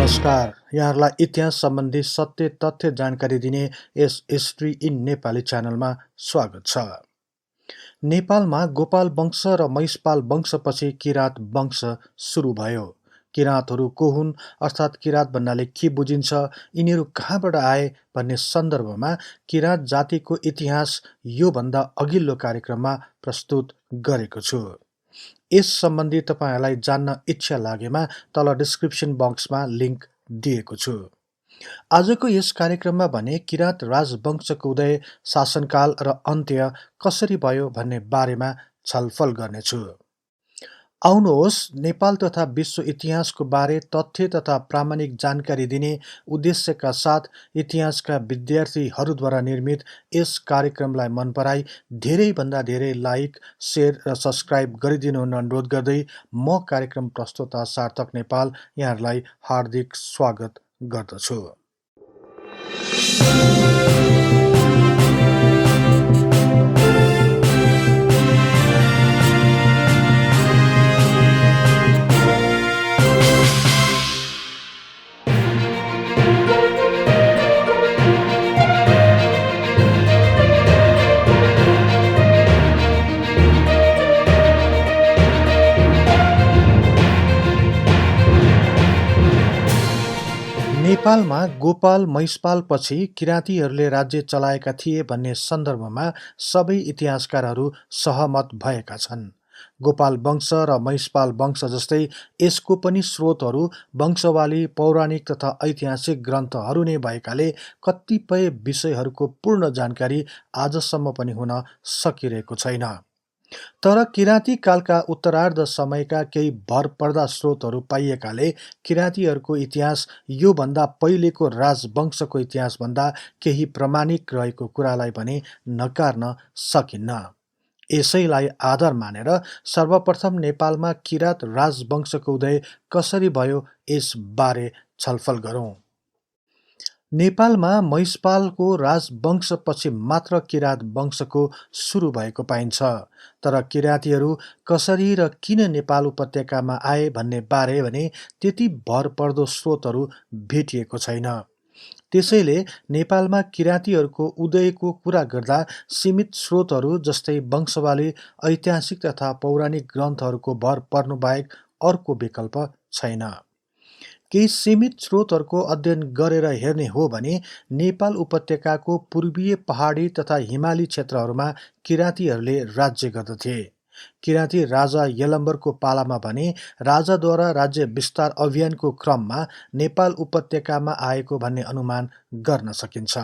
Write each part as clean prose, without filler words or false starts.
नमस्कार। यहाँहरूलाई इतिहास सम्बन्धी सत्य तथ्य जानकारी दिने यस हिस्ट्री इन नेपाली च्यानलमा स्वागत छ। नेपालमा गोपाल वंश र महिषपाल वंशपछि किराँत वंश सुरु भयो। किराँतहरू को हुन् अर्थात् किराँत भन्नाले के बुझिन्छ, यिनीहरू कहाँबाट आए भन्ने सन्दर्भमा किराँत जातिको इतिहास योभन्दा अघिल्लो कार्यक्रममा प्रस्तुत गरेको छु। यस सम्बन्धी तपाईहरूलाई जान्न इच्छा लागेमा तल डिस्क्रिप्सन बक्समा लिङ्क दिएको छु। आजको यस कार्यक्रममा भने किराँत राजवंशको उदय, शासनकाल र अन्त्य कसरी भयो भन्ने बारेमा छलफल गर्नेछु। आउनुहोस् नेपाल तथा विश्व इतिहासको बारे तथ्य तथा प्रामाणिक जानकारी दिने उद्देश्यका साथ इतिहासका विद्यार्थीहरूद्वारा निर्मित यस कार्यक्रमलाई मन पराई धेरैभन्दा धेरै लाइक, शेयर र सब्सक्राइब गरिदिनु हुन अनुरोध गर्दै म कार्यक्रम प्रस्तोता सार्थक नेपाल यहाँहरूलाई हार्दिक स्वागत गर्दछु। नेपालमा गोपाल महिषपाल पछि किराँतीहरूले राज्य चलाएका थिए भन्ने सन्दर्भमा सबै इतिहासकारहरू सहमत भएका छन्। गोपाल वंश र महिषपाल वंश जस्तै यसको पनि स्रोतहरू वंशवाली, पौराणिक तथा ऐतिहासिक ग्रन्थहरू नै भएकाले कतिपय विषयहरूको पूर्ण जानकारी आजसम्म पनि हुन सकिरहेको छैन। तर किराँती कालका उत्तरार्ध समयका केही भरपर्दा स्रोतहरू पाइएकाले किराँतीहरूको इतिहास योभन्दा पहिलेको राजवंशको इतिहासभन्दा केही प्रामाणिक रहेको कुरालाई पनि नकार्न सकिन्न। यसैलाई आधार मानेर सर्वप्रथम नेपालमा किराँत राजवंशको उदय कसरी भयो यसबारे छलफल गरौँ। नेपालमा महिषपालको राजवंशपछि मात्र किराँत वंशको सुरु भएको पाइन्छ। तर किराँतीहरू कसरी र किन नेपाल उपत्यकामा आए भन्ने बारे भने त्यति भरपर्दो स्रोतहरू भेटिएको छैन। त्यसैले नेपालमा किराँतीहरूको उदयको कुरा गर्दा सीमित स्रोतहरू जस्तै वंशवाली, ऐतिहासिक तथा पौराणिक ग्रन्थहरूको भर पर्नुबाहेक अर्को विकल्प छैन। केही सीमित स्रोतहरूको अध्ययन गरेर हेर्ने हो भने नेपाल उपत्यकाको पूर्वीय पहाडी तथा हिमाली क्षेत्रहरूमा किराँतीहरूले राज्य गर्दथे। किराँती राजा यलम्बरको पालामा भने राजाद्वारा राज्य विस्तार अभियानको क्रममा नेपाल उपत्यकामा आएको भन्ने अनुमान गर्न सकिन्छ।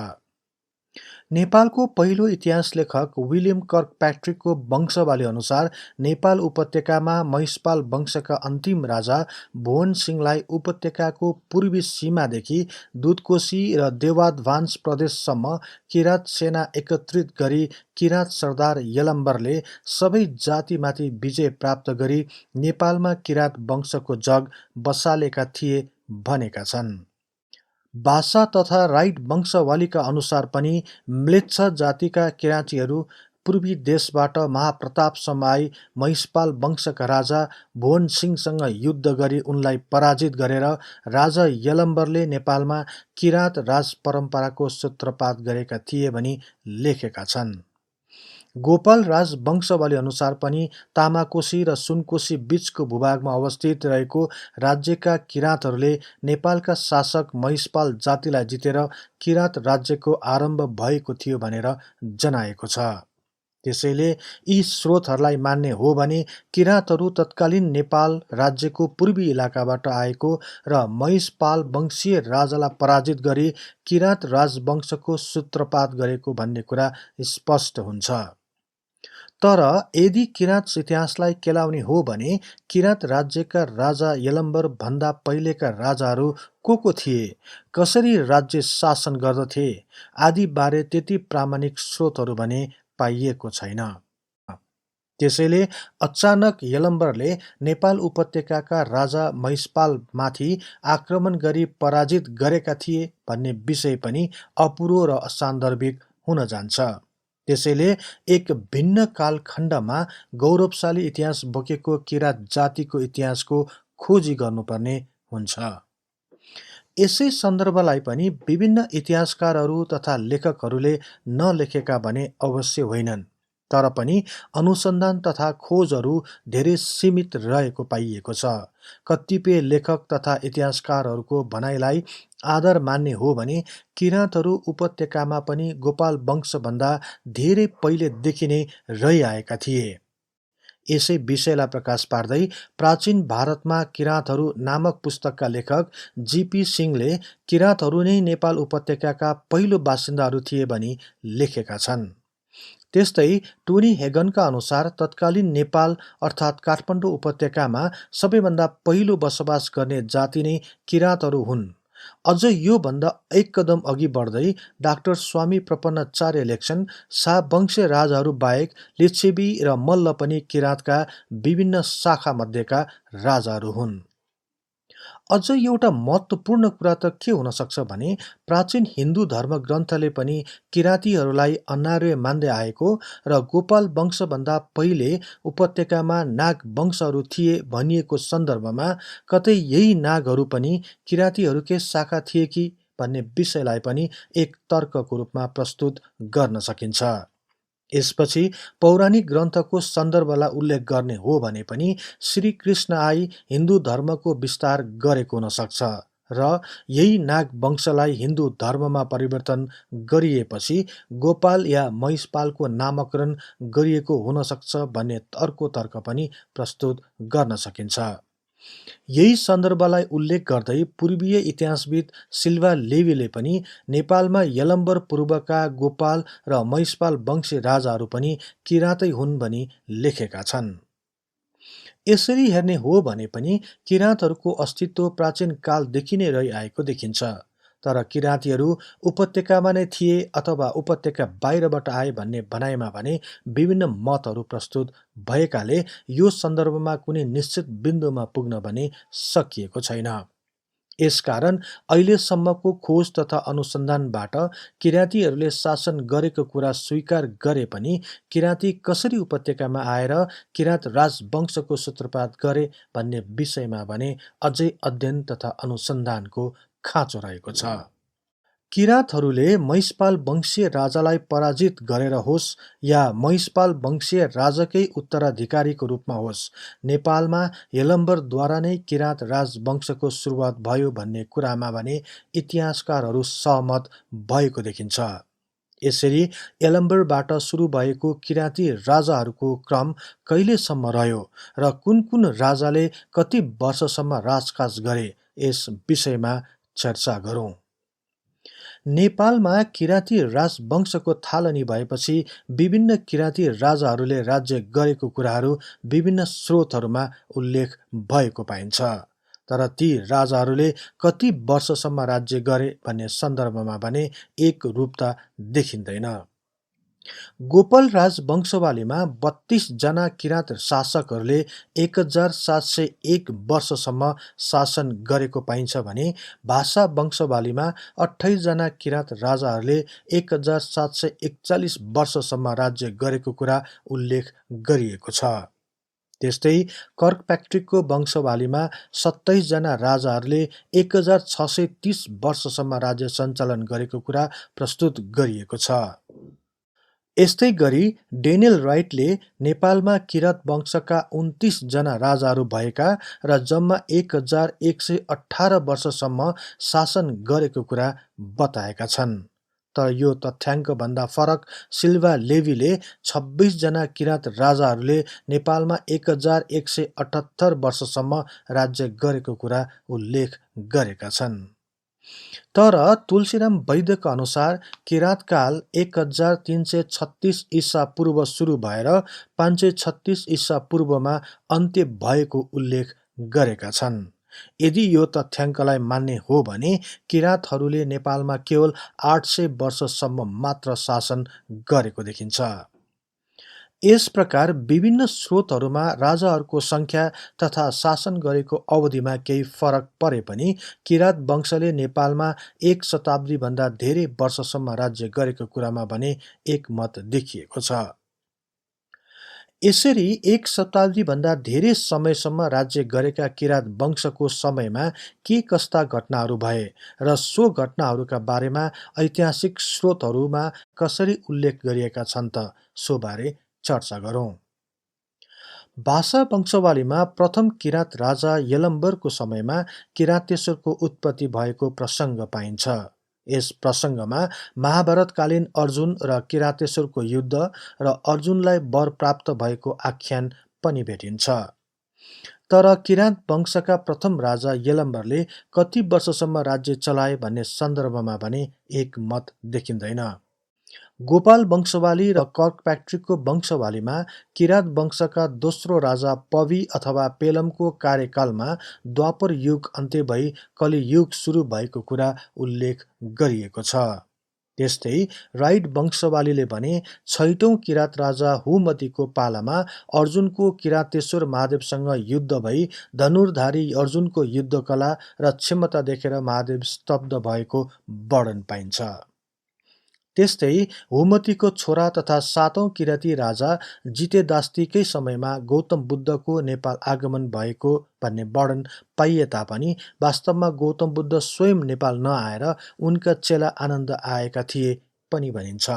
नेपालको पहिलो इतिहास लेखक विलियम कर्कप्याट्रिकको वंशावली अनुसार नेपाल उपत्यकामा महिषपाल वंशका अन्तिम राजा भुवन सिंहलाई उपत्यकाको पूर्वी सीमादेखि दुधकोशी र देवाध्वांस प्रदेशसम्म किराँत सेना एकत्रित गरी किराँत सरदार यलम्बरले सबै जातिमाथि विजय प्राप्त गरी नेपालमा किराँत वंशको जग बसालेका थिए भनेका छन्। भाषा तथा राइट वंशावलीका अनुसार पनि म्लेच्छ जातिका किराँतीहरू पूर्वी देशबाट महाप्रतापसम्म आई महिषपाल वंशका राजा भुवन सिंहसँग युद्ध गरी उनलाई पराजित गरेर राजा यलम्बरले नेपालमा किराँत राज परम्पराको सूत्रपात गरेका थिए भनी लेखेका छन्। गोपाल राजवंशावली अनुसार पनि तामाकोशी र सुनकोशी बीचको भूभागमा अवस्थित रहेको राज्यका किराँतहरूले नेपालका शासक महिषपाल जातिलाई जितेर किराँत राज्यको आरम्भ भएको थियो भनेर जनाएको छ। त्यसैले यी स्रोतहरूलाई मान्ने हो भने किराँतहरू तत्कालीन नेपाल राज्यको पूर्वी इलाकाबाट आएको र महिषपाल वंशीय राजालाई पराजित गरी किराँत राजवंशको सूत्रपात गरेको भन्ने कुरा स्पष्ट हुन्छ। तर यदि किराँत इतिहासलाई केलाउने हो भने किराँत राज्यका राजा यलम्बर भन्दा पहिलेका राजाहरू को थिए, कसरी राज्य शासन गर्दथे आदि बारे त्यति प्रामाणिक स्रोतहरू भने पाइएको छैन। त्यसैले अचानक यलम्बरले नेपाल उपत्यकाका राजा महिषपालमाथि आक्रमण गरी पराजित गरेका थिए भन्ने विषय पनि अपुरो र असान्दर्भिक हुन जान्छ। त्यसैले एक भिन्न कालखण्डमा गौरवशाली इतिहास बोकेको किराँत जातिको इतिहासको खोजी गर्नुपर्ने हुन्छ। यसै सन्दर्भलाई पनि विभिन्न इतिहासकारहरू तथा लेखकहरूले नलेखेका भने अवश्य होइनन्, तर पनि अनुसन्धान तथा खोजहरू धेरै सीमित रहेको पाइएको छ। कतिपय लेखक तथा इतिहासकारहरूको भनाइलाई आधार मान्ने हो भने किराँतहरू उपत्यकामा पनि गोपाल वंशभन्दा धेरै पहिलेदेखि नै रहिआएका थिए। यसै विषयलाई प्रकाश पार्दै प्राचीन भारतमा किराँतहरू नामक पुस्तकका लेखक जी.पी. सिंहले किराँतहरू नै नेपाल उपत्यकाका पहिलो बासिन्दाहरू थिए भनी लेखेका छन्। त्यस्तै टोनी हेगनका अनुसार तत्कालीन नेपाल अर्थात् काठमाडौँ उपत्यकामा सबैभन्दा पहिलो बसोबास गर्ने जाति नै किराँतहरू हुन्। अझ योभन्दा एक कदम अघि बढ्दै डाक्टर स्वामी प्रपन्नाचार्य लेख्छन्, शाहवंशीय राजाहरू बाहेक लिच्छवी र मल्ल पनि किराँतका विभिन्न शाखा मध्येका राजाहरू हुन्। अझ एउटा महत्त्वपूर्ण कुरा त के हुन सक्छ भने प्राचीन हिन्दू धर्म ग्रन्थले पनि किराँतीहरूलाई अनार्य मान्दै आएको र गोपाल वंशभन्दा पहिले उपत्यकामा नाग वंशहरू थिए भनिएको सन्दर्भमा कतै यही नागहरू पनि किराँतीहरूकै शाखा थिए कि भन्ने विषयलाई पनि एक तर्कको रूपमा प्रस्तुत गर्न सकिन्छ। यसपछि पौराणिक ग्रन्थको सन्दर्भलाई उल्लेख गर्ने हो भने पनि श्रीकृष्ण आई हिन्दू धर्मको विस्तार गरेको हुन सक्छ र यही नाग वंशलाई हिन्दू धर्ममा परिवर्तन गरिएपछि गोपाल या महिषपालको नामकरण गरिएको हुन सक्छ भन्ने अर्को तर्क पनि प्रस्तुत गर्न सकिन्छ। यही सन्दर्भलाई उल्लेख गर्दै पूर्वीय इतिहासविद सिल्वा लेवीले पनि नेपालमा यलम्बर पूर्वका गोपाल र महिषपाल वंशी राजाहरू पनि किराँतै हुन् भनी लेखेका छन्। यसरी हेर्ने हो भने पनि किराँतहरूको अस्तित्व प्राचीन कालदेखि नै रहिआएको देखिन्छ। तर किराँतीहरू उपत्यकामा नै थिए अथवा उपत्यका बाहिरबाट आए भन्ने भनाइमा भने विभिन्न मतहरू प्रस्तुत भएकाले यो सन्दर्भमा कुनै निश्चित बिन्दुमा पुग्न भने सकिएको छैन। यसकारण अहिलेसम्मको खोज तथा अनुसन्धानबाट किराँतीहरूले शासन गरेको कुरा स्वीकार गरे पनि किराँती कसरी उपत्यकामा आएर किराँत राजवंशको सूत्रपात गरे भन्ने विषयमा भने अझै अध्ययन तथा अनुसन्धानको खाँचो रहेको छ। किराँतहरूले महिषपाल वंशीय राजालाई पराजित गरेर होस् या महिषपाल वंशीय राजाकै उत्तराधिकारीको रूपमा होस्, नेपालमा यलम्बरद्वारा नै किराँत राजवंशको सुरुवात भयो भन्ने कुरामा भने इतिहासकारहरू सहमत भएको देखिन्छ। यसरी यलम्बरबाट सुरु भएको किराँती राजाहरूको क्रम कहिलेसम्म रह्यो र कुन कुन राजाले कति वर्षसम्म राजकाज गरे, यस विषयमा चर्चा गरौँ। नेपालमा किराँती राजवंशको थालनी भएपछि विभिन्न किराँती राजाहरूले राज्य गरेको कुराहरू विभिन्न स्रोतहरूमा उल्लेख भएको पाइन्छ। तर ती राजाहरूले कति वर्षसम्म राज्य गरे भन्ने सन्दर्भमा भने एक रूपता देखिँदैन। गोपाल राजवंशावलीमा 32 जना किराँत शासकहरूले 1701 वर्षसम्म शासन गरेको पाइन्छ भने भाषा वंशावलीमा 28 जना किराँत राजाहरूले 1741 वर्षसम्म राज्य गरेको कुरा उल्लेख गरिएको छ। त्यस्तै कर्कप्याट्रिकको वंशावलीमा 27 जना राजाहरूले 1630 वर्षसम्म राज्य सञ्चालन गरेको कुरा प्रस्तुत गरिएको छ। यस्तै गरी डेनियल राइटले नेपालमा किराँत वंशका 29 जना राजाहरू भएका र जम्मा 1118 वर्षसम्म शासन गरेको कुरा बताएका छन्। तर यो तथ्याङ्कभन्दा फरक सिल्वा लेवीले 26 जना किराँत राजाहरूले नेपालमा 1178 वर्षसम्म राज्य गरेको कुरा उल्लेख गरेका छन्। तर तुलसीराम वैद्यका अनुसार किराँतकाल 1336 ईसा पूर्व सुरु भएर 536 ईसा पूर्वमा अन्त्य भएको उल्लेख गरेका छन्। यदि यो तथ्याङ्कलाई मान्ने हो भने किराँतहरूले नेपालमा केवल 800 वर्षसम्म मात्र शासन गरेको देखिन्छ। यस प्रकार विभिन्न स्रोतहरूमा राजाहरूको सङ्ख्या तथा शासन गरेको अवधिमा केही फरक परे पनि किराँत वंशले नेपालमा 1 शताब्दीभन्दा धेरै वर्षसम्म राज्य गरेको कुरामा भने एकमत देखिएको छ। यसरी एक शताब्दीभन्दा धेरै समयसम्म राज्य गरेका किराँत वंशको समयमा के कस्ता घटनाहरू भए र सो घटनाहरूका बारेमा ऐतिहासिक स्रोतहरूमा कसरी उल्लेख गरिएका छन् त सोबारे चर्चा गरौँ। भाषा वंशावलीमा प्रथम किराँत राजा यलम्बरको समयमा किराँतेश्वरको उत्पत्ति भएको प्रसङ्ग पाइन्छ। यस प्रसङ्गमा महाभारतकालीन अर्जुन र किराँतेश्वरको युद्ध र अर्जुनलाई वर प्राप्त भएको आख्यान पनि भेटिन्छ। तर किराँत वंशका प्रथम राजा यलम्बरले कति वर्षसम्म राज्य चलाए भन्ने सन्दर्भमा भने एक मत देखिँदैन। गोपाल वंशवाली र कर्कप्याट्रिकको वंशवालीमा किराँत वंशका दोस्रो राजा पवि अथवा पेलमको कार्यकालमा द्वापर युग अन्त्य भई कलियुग सुरु भएको कुरा उल्लेख गरिएको छ। त्यस्तै राइट वंशवालीले भने छैटौं किराँत राजा हुमतीको पालामा अर्जुनको किराँतेश्वर महादेवसँग युद्ध भई धनुर्धारी अर्जुनको युद्धकला र क्षमता देखेर महादेव स्तब्ध भएको वर्णन पाइन्छ। त्यस्तै हुमतीको छोरा तथा सातौं किराँती राजा जितेदास्तीकै समयमा गौतम बुद्धको नेपाल आगमन भएको भन्ने वर्णन पाइए तापनि वास्तवमा गौतम बुद्ध स्वयं नेपाल नआएर उनका चेला आनन्द आएका थिए पनि भनिन्छ।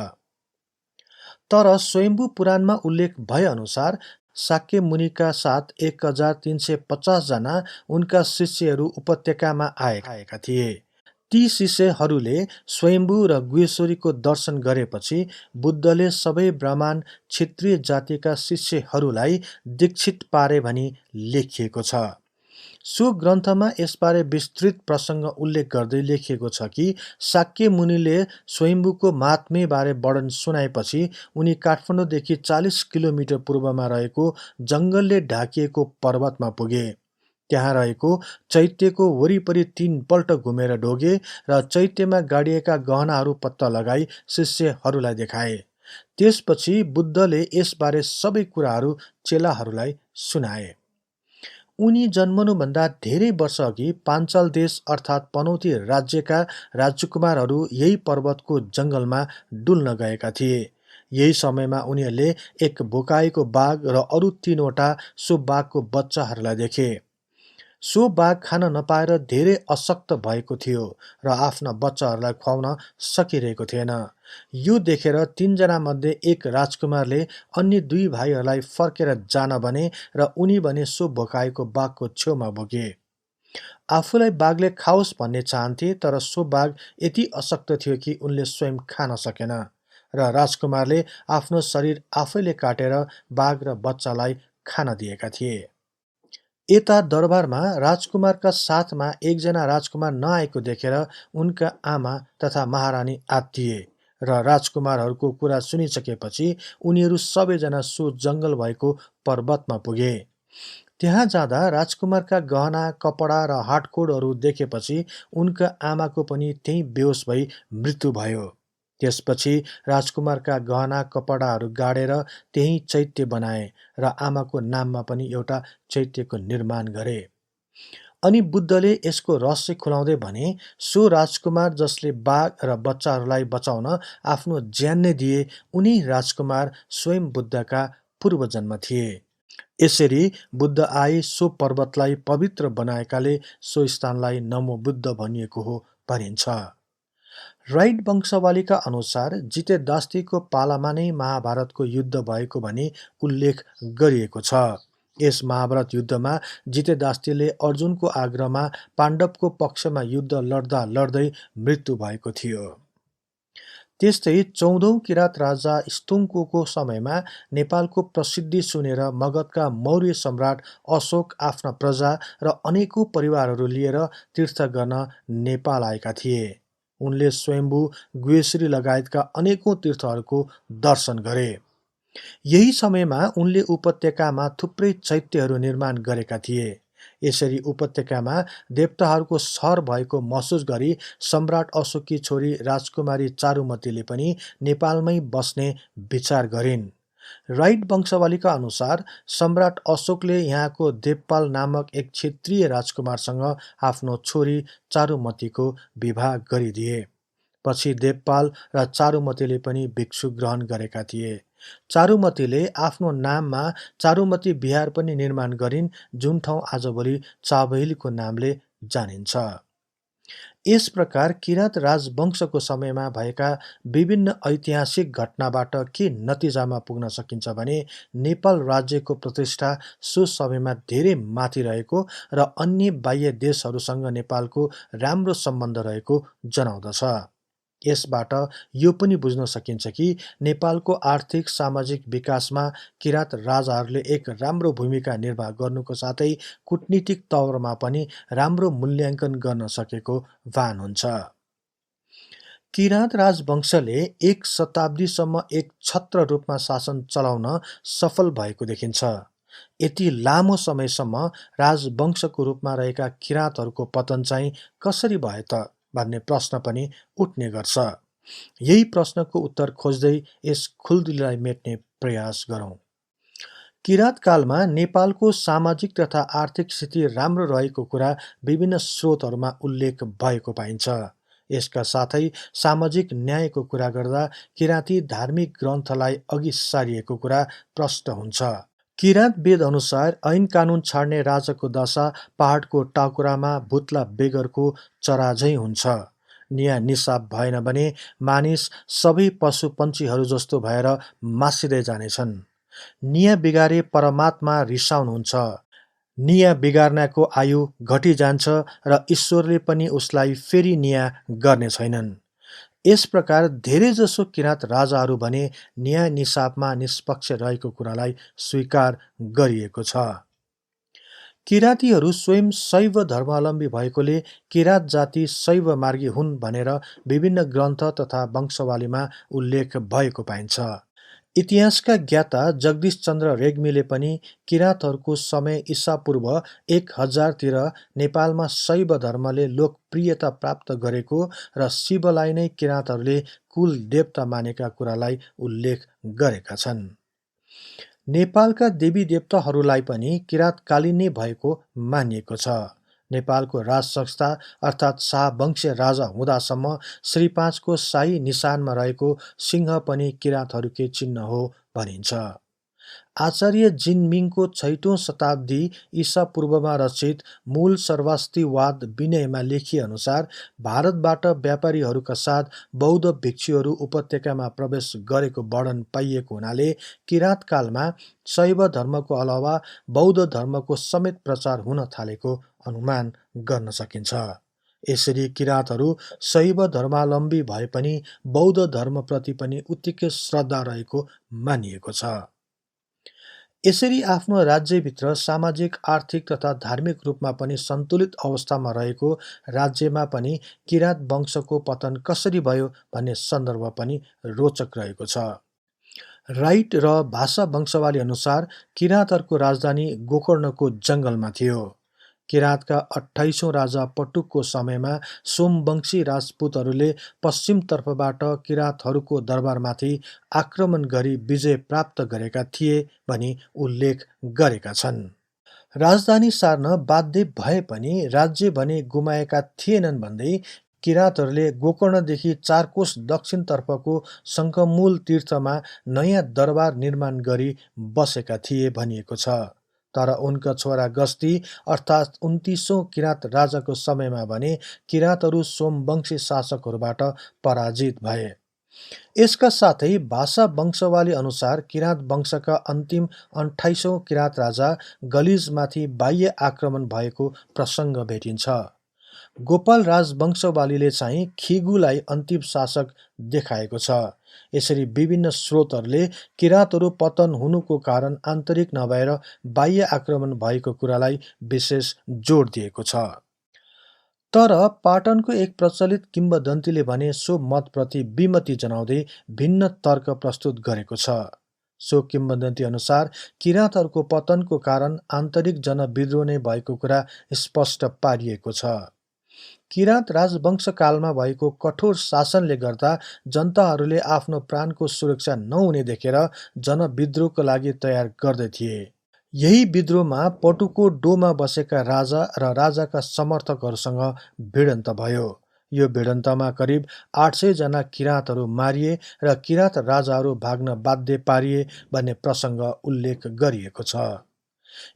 तर स्वयम्भू पुराणमा उल्लेख भएअनुसार शाक्य मुनिका साथ 1350 जना उनका शिष्यहरू उपत्यकामा आएका थिए। ती शिष्यहरूले स्वयम्भू र गुहेश्वरीको दर्शन गरेपछि बुद्धले सबै ब्राह्मण क्षेत्रीय जातिका शिष्यहरूलाई दीक्षित पारे भनी लेखिएको छ। सो ग्रन्थमा यसबारे विस्तृत प्रसङ्ग उल्लेख गर्दै लेखिएको छ कि शाक्य मुनिले स्वयम्भूको महात्म्यबारे वर्णन सुनाएपछि उनी काठमाडौँदेखि 40 किलोमिटर पूर्वमा रहेको जङ्गलले ढाकिएको पर्वतमा पुगे। त्यहाँ रहेको चैत्यको वरिपरि 3 पल्ट घुमेर ढोगे र चैत्यमा गाडिएका गहनाहरू पत्ता लगाई शिष्यहरूलाई देखाए। त्यसपछि बुद्धले यसबारे सबै कुराहरू चेलाहरूलाई सुनाए। उनी जन्मनुभन्दा धेरै वर्षअघि पाञ्चाल देश अर्थात् पनौती राज्यका राजकुमारहरू यही पर्वतको जङ्गलमा डुल्न गएका थिए। यही समयमा उनीहरूले एक भोकाएको बाघ र अरू 3वटा सो बाघको बच्चाहरूलाई देखे। सो बाघ खान नपाएर धेरै अशक्त भएको थियो र आफ्ना बच्चाहरूलाई खुवाउन सकिरहेको थिएन। यो देखेर 3 जना मध्ये एक राजकुमारले अन्य 2 भाइहरूलाई फर्केर जान भने र उनी भने सो भोकाएको बाघको छेउमा पुगे। आफूलाई बाघले खाओस् भन्ने चाहन्थे, तर सो बाघ यति अशक्त थियो कि उनले स्वयं खान सकेन र राजकुमारले आफ्नो शरीर आफैले काटेर बाघ र बच्चालाई खान दिएका थिए। यता दरबारमा राजकुमारका साथमा एकजना राजकुमार नआएको देखेर उनका आमा तथा महारानी आत्तिए र राजकुमारहरूको कुरा सुनिसकेपछि उनीहरू सबैजना सो जङ्गल भएको पर्वतमा पुगे। त्यहाँ जाँदा राजकुमारका गहना, कपडा र हाटकोडहरू देखेपछि उनका आमाको पनि त्यही बेहोस भई मृत्यु भयो। त्यसपछि राजकुमारका गहना कपडाहरू गाडेर त्यही चैत्य बनाए र आमाको नाममा पनि एउटा चैत्यको निर्माण गरे। अनि बुद्धले यसको रहस्य खुलाउँदै भने सो राजकुमार जसले बाघ र बच्चाहरूलाई बचाउन आफ्नो ज्यान नै दिए, उनी राजकुमार स्वयं बुद्धका पूर्वजन्म थिए। यसरी बुद्ध आए सो पर्वतलाई पवित्र बनाएकाले सो स्थानलाई नमो बुद्ध भनिएको हो भनिन्छ। राइट वंशावलीका अनुसार जितेदास्तीको पालामा नै महाभारतको युद्ध भएको भनी उल्लेख गरिएको छ। यस महाभारत युद्धमा जितेदास्तीले अर्जुनको आग्रहमा पाण्डवको पक्षमा युद्ध लड्दा लड्दै मृत्यु भएको थियो। त्यस्तै 14औं किराँत राजा स्तुङ्गको समयमा नेपालको प्रसिद्धि सुनेर मगधका मौर्य सम्राट अशोक आफ्ना प्रजा र अनेकौं परिवारहरू लिएर तीर्थ गर्न नेपाल आएका थिए। उनले स्वयम्भू, गुहेश्वरी लगायतका अनेकौं तीर्थहरूको दर्शन गरे। यही समयमा उनले उपत्यकामा थुप्रै चैत्यहरू निर्माण गरेका थिए। यसरी उपत्यकामा देवताहरूको सहर भएको महसुस गरी सम्राट अशोककी छोरी राजकुमारी चारुमतीले पनि नेपालमै बस्ने विचार गरिन्। राइट वंशावलीका अनुसार सम्राट अशोकले यहाँको देवपाल नामक एक क्षेत्रीय राजकुमारसँग आफ्नो छोरी चारुमतीको विवाह गरिदिए। पछि देवपाल र चारुमतीले पनि भिक्षु ग्रहण गरेका थिए। चारुमतीले आफ्नो नाममा चारुमती बिहार पनि निर्माण गरिन्, जुन ठाउँ आजभोलि चाबहिलको नामले जानिन्छ। यस प्रकार किराँत राजवंशको समयमा भएका विभिन्न ऐतिहासिक घटनाबाट के नतिजामा पुग्न सकिन्छ भने नेपाल राज्यको प्रतिष्ठा सो समयमा धेरै माथि रहेको र अन्य बाह्य देशहरूसँग नेपालको राम्रो सम्बन्ध रहेको जनाउँदछ। यसबाट यो पनि बुझ्न सकिन्छ कि नेपालको आर्थिक सामाजिक विकासमा किराँत राजाहरूले एक राम्रो भूमिका निर्वाह गर्नुको साथै कूटनीतिक तवरमा पनि राम्रो मूल्याङ्कन गर्न सकेको भान हुन्छ। किराँत राजवंशले एक शताब्दीसम्म एक छत्र रूपमा शासन चलाउन सफल भएको देखिन्छ। यति लामो समयसम्म राजवंशको रूपमा रहेका किराँतहरूको पतन चाहिँ कसरी भयो त भन्ने प्रश्न पनि उठ्ने गर्छ। यही प्रश्नको उत्तर खोज्दै यस खुल्दुलीलाई मेट्ने प्रयास गरौँ। किराँत कालमा नेपालको सामाजिक तथा आर्थिक स्थिति राम्रो रहेको कुरा विभिन्न स्रोतहरूमा उल्लेख भएको पाइन्छ। यसका साथै सामाजिक न्यायको कुरा गर्दा किराँती धार्मिक ग्रन्थलाई अघि सारिएको कुरा प्रष्ट हुन्छ। किराँत वेद अनुसार ऐन कानुन छाड्ने राजाको दशा पहाडको टाकुरामा भुत्ला बेगरको चराझै हुन्छ। निया निसाब भएन भने मानिस सबै पशु पन्छीहरू जस्तो भएर मासिँदै जानेछन्। निया बिगारे परमात्मा रिसाउनुहुन्छ। निया बिगार्नाको आयु घटिजान्छ र ईश्वरले पनि उसलाई फेरि निया गर्ने छैनन्। यस प्रकार धेरैजसो किराँत राजाहरू भने न्याय निसाबमा निष्पक्ष रहेको कुरालाई स्वीकार गरिएको छ। किराँतीहरू स्वयं शैव धर्मावलम्बी भएकोले किराँत जाति शैव मार्गी हुन् भनेर विभिन्न ग्रन्थ तथा वंशावलीमा उल्लेख भएको पाइन्छ। इतिहासका ज्ञाता जगदीश चन्द्र रेग्मीले पनि किराँतहरूको समय ईसापूर्व 1000तिर नेपालमा शैव धर्मले लोकप्रियता प्राप्त गरेको र शिवलाई नै किराँतहरूले कुल देवता मानेका कुरालाई उल्लेख गरेका छन्। नेपालका देवी देवताहरूलाई पनि किराँतकालीन नै भएको मानिएको छ। नेपालको राज संस्था अर्थात् शाहवंशीय राजा हुँदासम्म श्री 5 को शाही निशानमा रहेको सिंह पनि किराँतहरूकै चिन्ह हो भनिन्छ। आचार्य जिनमिङको 6औं शताब्दी ईसापूर्वमा रचित मूल सर्वास्तिवाद विनयमा लेखिए अनुसार भारतबाट व्यापारीहरूका साथ बौद्ध भिक्षुहरू उपत्यकामा प्रवेश गरेको वर्णन पाइएको हुनाले किराँत कालमा शैव धर्मको अलावा बौद्ध धर्मको समेत प्रचार हुन थालेको अनुमान गर्न सकिन्छ। यसरी किराँतहरू शैव धर्मावलम्बी भए पनि बौद्ध धर्मप्रति पनि उत्तिकै श्रद्धा रहेको मानिएको छ। यसरी आफ्नो राज्यभित्र सामाजिक आर्थिक तथा धार्मिक रूपमा पनि सन्तुलित अवस्थामा रहेको राज्यमा पनि किराँत वंशको पतन कसरी भयो भन्ने सन्दर्भ पनि रोचक रहेको छ। राइट र भाषा वंशावली अनुसार किराँतहरूको राजधानी गोकर्णको जङ्गलमा थियो। किराँतका 28औं राजा पटुकको समयमा सोमवंशी राजपूतहरूले पश्चिमतर्फबाट किराँतहरूको दरबारमाथि आक्रमण गरी विजय प्राप्त गरेका थिए भनी उल्लेख गरेका छन्। राजधानी सार्न बाध्य भए पनि राज्य भने गुमाएका थिएनन् भन्दै किराँतहरूले गोकर्णदेखि 4 कोस दक्षिणतर्फको शङ्खमूल तीर्थमा नयाँ दरबार निर्माण गरी बसेका थिए भनिएको छ। तर उनका छोरा गस्ती अर्थात् 29औं किराँत राजाको समयमा भने किराँतहरू सोमवंशी शासकहरूबाट पराजित भए। यसका साथै भाषा वंशावली अनुसार किराँत वंशका अन्तिम 28औं किराँत राजा गलिजमाथि बाह्य आक्रमण भएको प्रसङ्ग भेटिन्छ। गोपाल राजवंशावलीले चाहिँ खिगुलाई अन्तिम शासक देखाएको छ। यसरी विभिन्न स्रोतहरूले किराँतहरू पतन हुनुको कारण आन्तरिक नभएर बाह्य आक्रमण भएको कुरालाई विशेष जोड दिएको छ। तर पाटनको एक प्रचलित किम्वदन्तीले भने सो मतप्रति विमति जनाउँदै भिन्न तर्क प्रस्तुत गरेको छ। सो किम्वदन्ती अनुसार किराँतहरूको पतनको कारण आन्तरिक जनविद्रोह नै भएको कुरा स्पष्ट पारिएको छ। किराँत राजवंशकालमा भएको कठोर शासनले गर्दा जनताहरूले आफ्नो प्राणको सुरक्षा नहुने देखेर जनविद्रोहको लागि तयार गर्दै थिए। यही विद्रोहमा पटुको डोमा बसेका राजा र राजाका समर्थकहरूसँग भिडन्त भयो। यो भिडन्तमा करिब 800 जना किराँतहरू मारिए र किराँत राजाहरू भाग्न बाध्य पारिए भन्ने प्रसङ्ग उल्लेख गरिएको छ।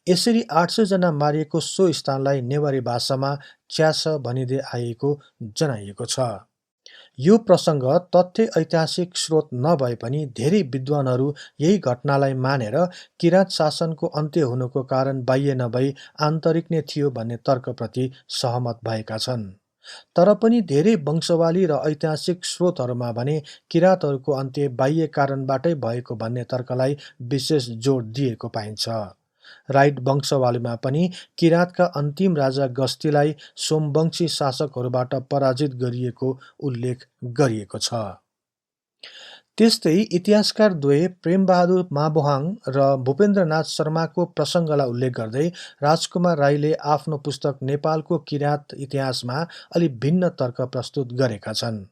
यसरी 800 जना मारिएको सो स्थानलाई नेवारी भाषामा च्यास भनिँदै आएको जनाइएको छ। यो प्रसङ्ग तथ्य ऐतिहासिक स्रोत नभए पनि धेरै विद्वानहरू यही घटनालाई मानेर किराँत शासनको अन्त्य हुनुको कारण बाह्य नभई आन्तरिक नै थियो भन्ने तर्कप्रति सहमत भएका छन्। तर पनि धेरै वंशवाली र ऐतिहासिक स्रोतहरूमा भने किराँतहरूको अन्त्य बाह्य कारणबाटै भएको भन्ने तर्कलाई विशेष जोड दिएको पाइन्छ। राइट वंशवालीमा पनि किराँतका अन्तिम राजा गस्तीलाई सोमवंशी शासकहरूबाट पराजित गरिएको उल्लेख गरिएको छ। त्यस्तै इतिहासकार द्वय प्रेमबहादुर माबोहाङ र भूपेन्द्रनाथ शर्माको प्रसङ्गलाई उल्लेख गर्दै राजकुमार राईले आफ्नो पुस्तक नेपालको किराँत इतिहासमा अलि भिन्न तर्क प्रस्तुत गरेका छन्।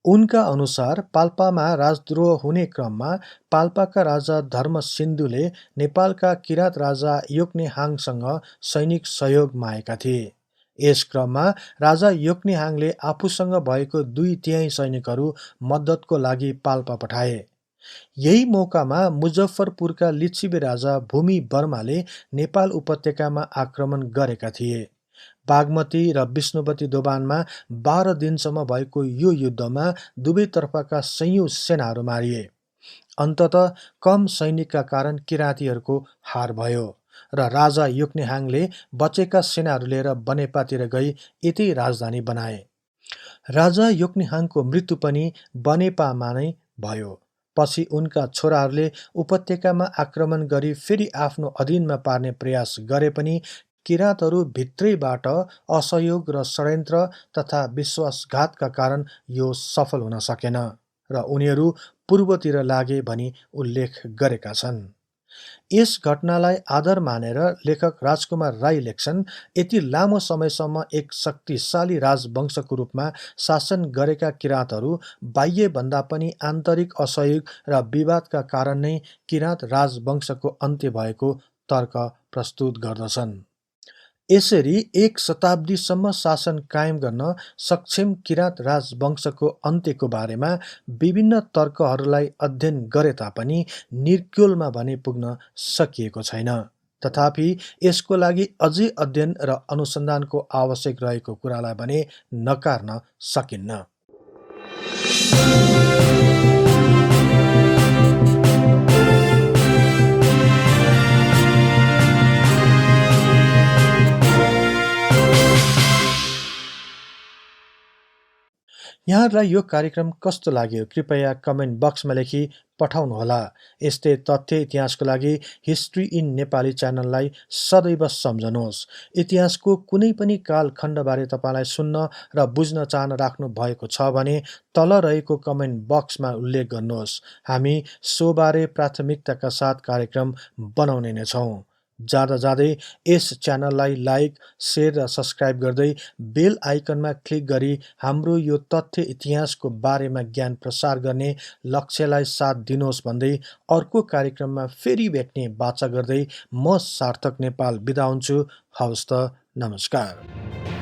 उनका अनुसार पाल्पामा राजद्रोह हुने क्रममा पाल्पाका राजा धर्मसिन्धुले नेपालका किराँत राजा योक्नेहाङसँग सैनिक सहयोग मागेका थिए। यस क्रममा राजा योक्नेहाङले आफूसँग भएको 2/3 सैनिकहरू मद्दतको लागि पाल्पा पठाए। यही मौकामा मुजफ्फरपुरका लिच्छवी राजा भूमि वर्माले नेपाल उपत्यकामा आक्रमण गरेका थिए। बागमती र विष्णुवती दोभानमा 12 दिनसम्म भएको यो युद्धमा दुवैतर्फका सयौं सेनाहरू मारिए। अन्ततः कम सैनिकका कारण किराँतीहरूको हार भयो र राजा योक्नेहाङले बचेका सेनाहरू लिएर बनेपातिर गई यतै राजधानी बनाए। राजा योक्नेहाङको मृत्यु पनि बनेपामा नै भयो। पछि उनका छोराहरूले उपत्यकामा आक्रमण गरी फेरि आफ्नो अधीनमा पार्ने प्रयास गरे पनि किराँतहरू भित्रैबाट असहयोग र षड्यन्त्र तथा विश्वासघातका कारण यो सफल हुन सकेन र उनीहरू पूर्वतिर लागे भनी उल्लेख गरेका छन्। यस घटनालाई आधार मानेर लेखक राजकुमार राई लेख्छन्, यति लामो समयसम्म एक शक्तिशाली राजवंशको रूपमा शासन गरेका किराँतहरू बाह्यभन्दा पनि आन्तरिक असहयोग र विवादका कारण नै किराँत राजवंशको अन्त्य भएको तर्क प्रस्तुत गर्दछन्। यसरी 1 शताब्दीसम्म शासन कायम गर्न सक्षम किराँत राजवंशको अन्त्यको बारेमा विभिन्न तर्कहरूलाई अध्ययन गरे तापनि निर्क्युलमा भने पुग्न सकिएको छैन। तथापि यसको लागि अझै अध्ययन र अनुसन्धानको आवश्यक रहेको कुरालाई भने नकार्न सकिन्न। यहाँहरूलाई यो कार्यक्रम कस्तो लाग्यो कृपया कमेन्ट बक्समा लेखी पठाउनुहोला। यस्तै तथ्य इतिहासको लागि हिस्ट्री इन नेपाली च्यानललाई सदैव सम्झनुहोस्। इतिहासको कुनै पनि कालखण्डबारे तपाईँलाई सुन्न र बुझ्न चाहना राख्नु भएको छ भने तल रहेको कमेन्ट बक्समा उल्लेख गर्नुहोस्। हामी सोबारे प्राथमिकताका साथ कार्यक्रम बनाउने नै छौँ। जाँदा जाँदै यस च्यानललाई लाइक, सेयर र सब्सक्राइब गर्दै बेल आइकनमा क्लिक गरी हाम्रो यो तथ्य इतिहासको बारेमा ज्ञान प्रसार गर्ने लक्ष्यलाई साथ दिनुहोस् भन्दै अर्को कार्यक्रममा फेरि भेट्ने बाचा गर्दै म सार्थक नेपाल बिदा हुन्छु। हवस् त, नमस्कार।